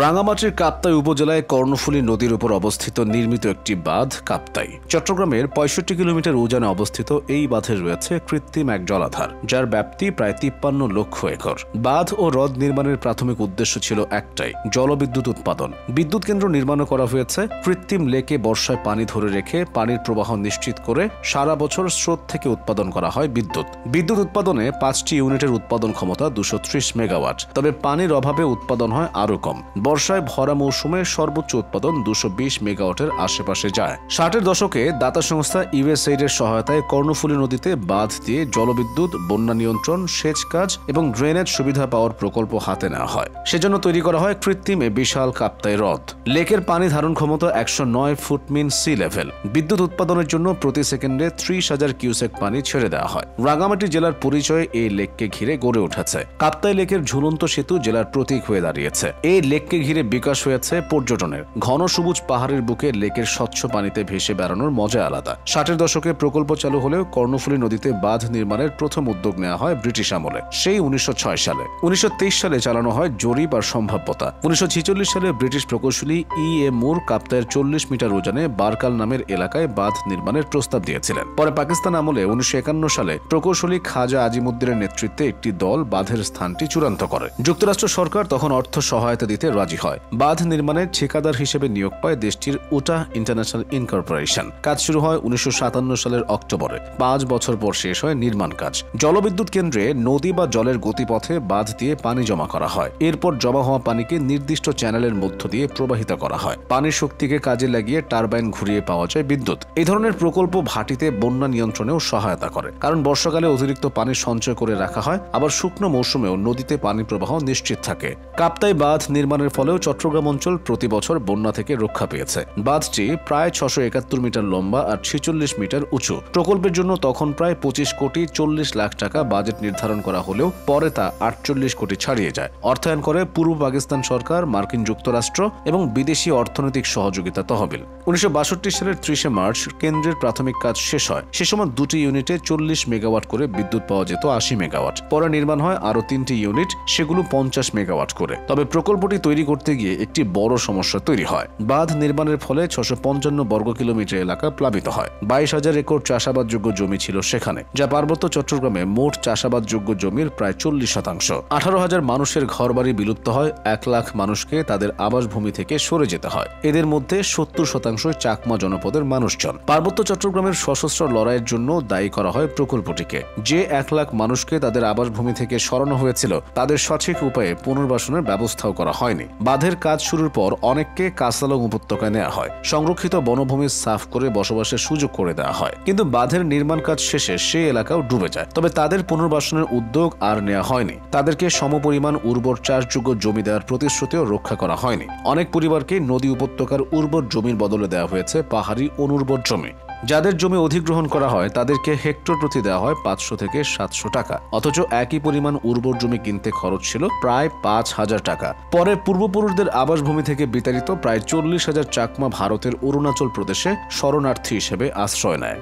রাঙামাটির কাপ্তাই উপজেলায় কর্ণফুলী নদীর উপর অবস্থিত নির্মিত একটি বাঁধ কাপ্তাই। চট্টগ্রামের ৬৫ কিলোমিটার উজানে অবস্থিত এই বাঁধে রয়েছে কৃত্রিম এক জলাধার, যার ব্যাপ্তি প্রায় ৫৩ লক্ষ একর। বাঁধ ও হ্রদ নির্মাণের প্রাথমিক উদ্দেশ্য ছিল একটাই, জলবিদ্যুৎ উৎপাদন। বিদ্যুৎ কেন্দ্র নির্মাণও করা হয়েছে কৃত্রিম লেকে বর্ষায় পানি ধরে রেখে পানির প্রবাহ নিশ্চিত করে সারা বছর স্রোত থেকে উৎপাদন করা হয় বিদ্যুৎ। বিদ্যুৎ উৎপাদনে ৫টি ইউনিটের উৎপাদন ক্ষমতা ২৩০ মেগাওয়াট। তবে পানির অভাবে উৎপাদন হয় আরও কম। বর্ষায় ভরা মৌসুমে সর্বোচ্চ উৎপাদন ২২০ মেগাওয়াটের আশেপাশে যায়। ৬০-এর দশকে দাতা সংস্থা USAID এর সহায়তায় কর্ণফুলী নদীতে বাঁধ দিয়ে জলবিদ্যুৎ, বন্যা নিয়ন্ত্রণ, সেচ কাজ এবং ড্রেনেজ সুবিধা পাওয়ার প্রকল্প হাতে নেওয়া হয়। সেজন্য তৈরি করা হয় কৃত্রিম এ বিশাল কাপ্তাই হ্রদ। লেকের পানি ধারণ ক্ষমতা ১০৯ ফুট মিন সি লেভেল। বিদ্যুৎ উৎপাদনের জন্য প্রতি সেকেন্ডে ৩০,০০০ কিউসেক পানি ছেড়ে দেওয়া হয়। রাঙামাটি জেলার পরিচয় এই লেককে ঘিরে গড়ে উঠেছে। কাপ্তাই লেকের ঝুলন্ত সেতু জেলার প্রতীক হয়ে দাঁড়িয়েছে। এই লেককে ঘিরে বিকাশ হয়েছে পর্যটনের। ঘন সবুজ পাহাড়ের বুকে লেকের স্বচ্ছ পানিতে ভেসে বেড়ানোর মজা আলাদা। ৬০-এর দশকে প্রকল্প চালু হলেও কর্ণফুলী নদীতে বাঁধ নির্মাণের প্রথম উদ্যোগ নেওয়া হয় ব্রিটিশ আমলে, সেই ১৯০৬ সালে। ১৯২৩ সালে চালানো হয় জরিপ আর সম্ভাব্যতা। ১৯৪৬ সালে ব্রিটিশ প্রকৌশলী E.A. মুর কাপ্তাইয়ের ৪০ মিটার উজানে বারকাল নামের এলাকায় বাঁধ নির্মাণের প্রস্তাব দিয়েছিলেন। পরে পাকিস্তান আমলে ১৯৫১ সালে প্রকৌশলী খাজা আজিমুদ্দিনের নেতৃত্বে একটি দল বাঁধের স্থানটি চূড়ান্ত করে। যুক্তরাষ্ট্র সরকার তখন অর্থ সহায়তা দিতে রাজি হয়। বাঁধ নির্মাণের ঠিকাদার হিসেবে নিয়োগ পায় দেশটির উটা ইন্টারন্যাশনাল ইনকর্পোরেশন। কাজ শুরু হয় ১৯৫৭ সালের অক্টোবরে। ৫ বছর পর শেষ হয় নির্মাণ কাজ। জলবিদ্যুৎ কেন্দ্রে নদী বা জলের গতিপথে বাঁধ দিয়ে পানি জমা করা হয়। এরপর জমা হওয়া পানিকে নির্দিষ্ট চ্যানেলের মধ্য দিয়ে প্রবাহিত করা হয়। পানির শক্তিকে কাজে লাগিয়ে টারবাইন ঘুরিয়ে পাওয়া যায় বিদ্যুৎ। এই ধরনের প্রকল্প ভাটিতে বন্যা নিয়ন্ত্রণেও সহায়তা করে, কারণ বর্ষাকালে অতিরিক্ত পানি সঞ্চয় করে রাখা হয়, আবার শুকনো মৌসুমেও নদীতে পানি প্রবাহ নিশ্চিত থাকে। কাপ্তাই বাঁধ নির্মাণের ফলেও চট্টগ্রাম অঞ্চল প্রতি বছর বন্যা থেকে রক্ষা পেয়েছে। বাঁধটি প্রায় ৬৭১ মিটার লম্বা আর ৪৬ মিটার উঁচু। প্রকল্পের জন্য তখন প্রায় ২৫,৪০,০০,০০০ টাকা বাজেট নির্ধারণ করা হলেও পরে তা ৪৮ কোটি ছাড়িয়ে যায়। অর্থায়ন করে পূর্ব পাকিস্তান সরকার, মার্কিন যুক্তরাষ্ট্র এবং বিদেশি অর্থনৈতিক সহযোগিতা তহবিল। ১৯৬২ সালের ৩০ মার্চ কেন্দ্রের প্রাথমিক কাজ শেষ হয়। সে সময় দুটি ইউনিটে ৪০ মেগাওয়াট করে বিদ্যুৎ পাওয়া যেত ৮০ মেগাওয়াট। পরে নির্মাণ হয় আরও ৩টি ইউনিট, সেগুলো ৫০ মেগাওয়াট করে। তবে প্রকল্পটি তৈরি করতে গিয়ে একটি বড় সমস্যা তৈরি হয়। বাঁধ নির্মাণের ফলে ৬৫৫ বর্গ কিলোমিটার এলাকা প্লাবিত হয়। ২২,০০০ একর চাষাবাদযোগ্য জমি ছিল সেখানে, যা পার্বত্য চট্টগ্রামে মোট চাষাবাদযোগ্য জমির প্রায় ৪০%। ১৮,০০০ মানুষের ঘরবাড়ি বিলুপ্ত হয়। ১ লাখ মানুষকে তাদের আবাসভূমি থেকে সরে যেতে হয়। এদের মধ্যে ৭০% চাকমা জনপদের মানুষজন। পার্বত্য চট্টগ্রামের সশস্ত্র লড়াইয়ের জন্য দায়ী করা হয় প্রকল্পটিকে। যে ১ লাখ মানুষকে তাদের আবাসভূমি থেকে সরানো হয়েছিল, তাদের সঠিক উপায়ে পুনর্বাসনের ব্যবস্থাও করা হয়নি। বাঁধের কাজ শুরুর পর অনেককে কাসালং উপত্যকায় নেওয়া হয়। সংরক্ষিত বনভূমি সাফ করে বসবাসের সুযোগ করে দেওয়া হয়। কিন্তু বাঁধের নির্মাণ কাজ শেষে সেই এলাকাও ডুবে যায়। তবে তাদের পুনর্বাসনের উদ্যোগ আর নেওয়া হয়নি। তাদেরকে সমপরিমাণ উর্বর চাষযোগ্য জমি দেওয়ার প্রতিশ্রুতিও রক্ষা করা হয়নি। অনেক পরিবারকে নদী উপত্যকার উর্বর জমির বদলে দেওয়া হয়েছে পাহাড়ি অনুর্বর জমি। যাদের জমি অধিগ্রহণ করা হয় তাদেরকে হেক্টর প্রতি দেওয়া হয় ৫০০ থেকে ৭০০ টাকা। অথচ একই পরিমাণ উর্বর জমি কিনতে খরচ ছিল প্রায় ৫,০০০ টাকা। পরে পূর্বপুরুষদের আবাসভূমি থেকে বিতাড়িত প্রায় ৪০,০০০ চাকমা ভারতের অরুণাচল প্রদেশে শরণার্থী হিসেবে আশ্রয় নেয়।